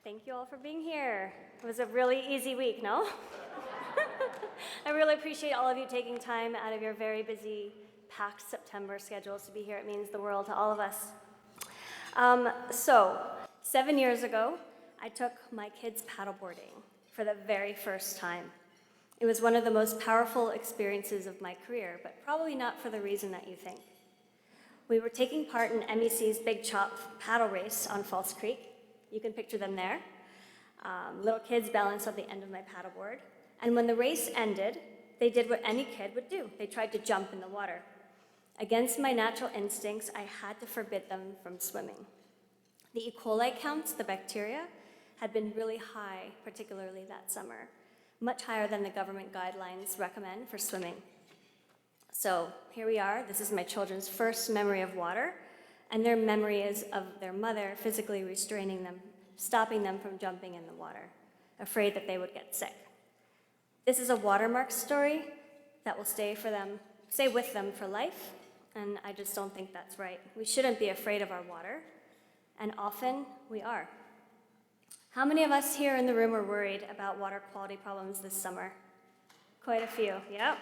Thank you all for being here. It was a really easy week, no? I really appreciate all of you taking time out of your very busy, packed September schedules to be here. It means the world to all of us. 7 years ago, I took my kids paddleboarding for the very first time. It was one of the most powerful experiences of my career, but probably not for the reason that you think. We were taking part in MEC's Big Chop paddle race on False Creek. You can picture them there. Little kids balanced on the end of my paddleboard. And when the race ended, they did what any kid would do. They tried to jump in the water. Against my natural instincts, I had to forbid them from swimming. The E. coli counts, the bacteria, had been really high, particularly that summer, much higher than the government guidelines recommend for swimming. So here we are. This is my children's first memory of water, and their memory is of their mother physically restraining them, stopping them from jumping in the water, afraid that they would get sick. This is a Watermark story that will stay with them for life, and I just don't think that's right. We shouldn't be afraid of our water, and often we are. How many of us here in the room are worried about water quality problems this summer? Quite a few, yeah.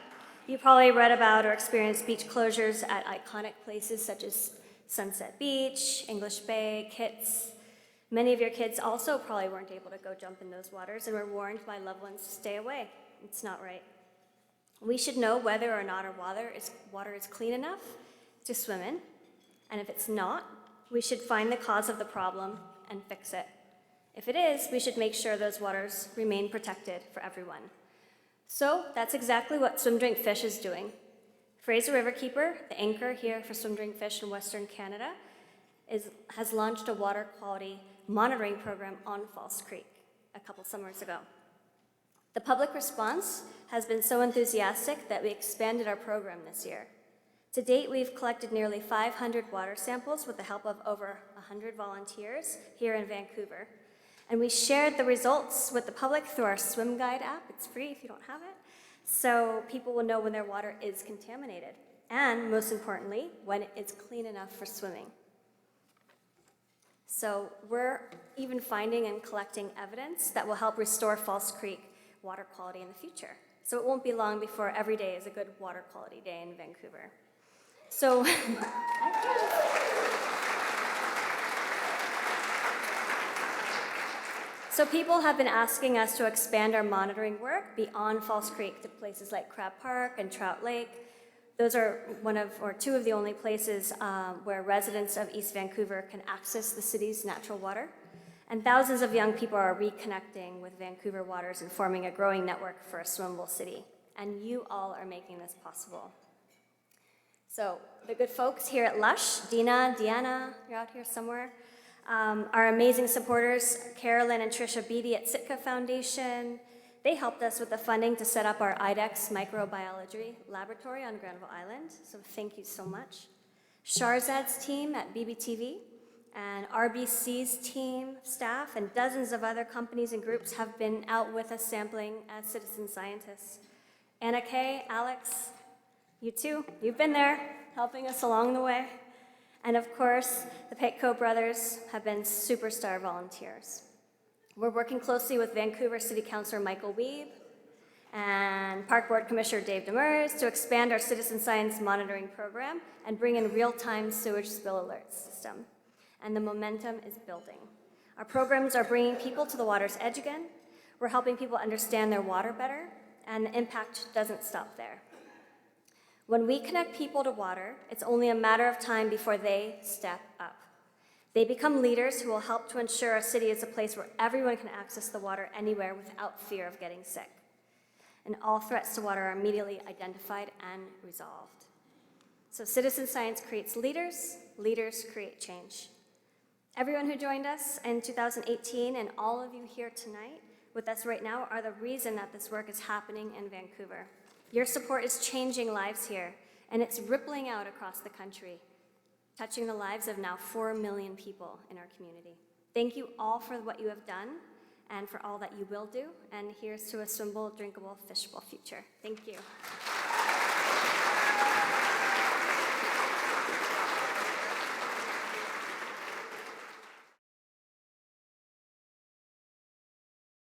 You probably read about or experienced beach closures at iconic places such as Sunset Beach, English Bay, Kitts. Many of your kids also probably weren't able to go jump in those waters and were warned by loved ones to stay away. It's not right. We should know whether or not our water is clean enough to swim in, and if it's not, we should find the cause of the problem and fix it. If it is, we should make sure those waters remain protected for everyone. So that's exactly what Swim Drink Fish is doing. Fraser Riverkeeper, the anchor here for Swim Drink Fish in Western Canada, has launched a water quality monitoring program on False Creek a couple summers ago. The public response has been so enthusiastic that we expanded our program this year. To date, we've collected nearly 500 water samples with the help of over 100 volunteers here in Vancouver. And we shared the results with the public through our Swim Guide app. It's free if you don't have it. So people will know when their water is contaminated. And most importantly, when it's clean enough for swimming. So we're even finding and collecting evidence that will help restore False Creek water quality in the future. So it won't be long before every day is a good water quality day in Vancouver. So So people have been asking us to expand our monitoring work beyond False Creek to places like Crab Park and Trout Lake. Those are two of the only places where residents of East Vancouver can access the city's natural water. And thousands of young people are reconnecting with Vancouver waters and forming a growing network for a swimmable city. And you all are making this possible. So the good folks here at Lush, Dina, Deanna, you're out here somewhere, our amazing supporters, Carolyn and Trisha Beatty at Sitka Foundation, they helped us with the funding to set up our IDEX microbiology laboratory on Granville Island, so thank you so much. Sharzad's team at BBTV and RBC's team, staff, and dozens of other companies and groups have been out with us sampling as citizen scientists. Anna Kay, Alex, you too, you've been there, helping us along the way. And of course, the Petco brothers have been superstar volunteers. We're working closely with Vancouver City Councillor Michael Wiebe and Park Board Commissioner Dave Demers to expand our citizen science monitoring program and bring in real-time sewage spill alert system. And the momentum is building. Our programs are bringing people to the water's edge again. We're helping people understand their water better, and the impact doesn't stop there. When we connect people to water, it's only a matter of time before they step up. They become leaders who will help to ensure our city is a place where everyone can access the water anywhere without fear of getting sick. And all threats to water are immediately identified and resolved. So citizen science creates leaders, leaders create change. Everyone who joined us in 2018 and all of you here tonight with us right now are the reason that this work is happening in Vancouver. Your support is changing lives here, and it's rippling out across the country, touching the lives of now 4 million people in our community. Thank you all for what you have done and for all that you will do, and here's to a swimmable, drinkable, fishable future. Thank you.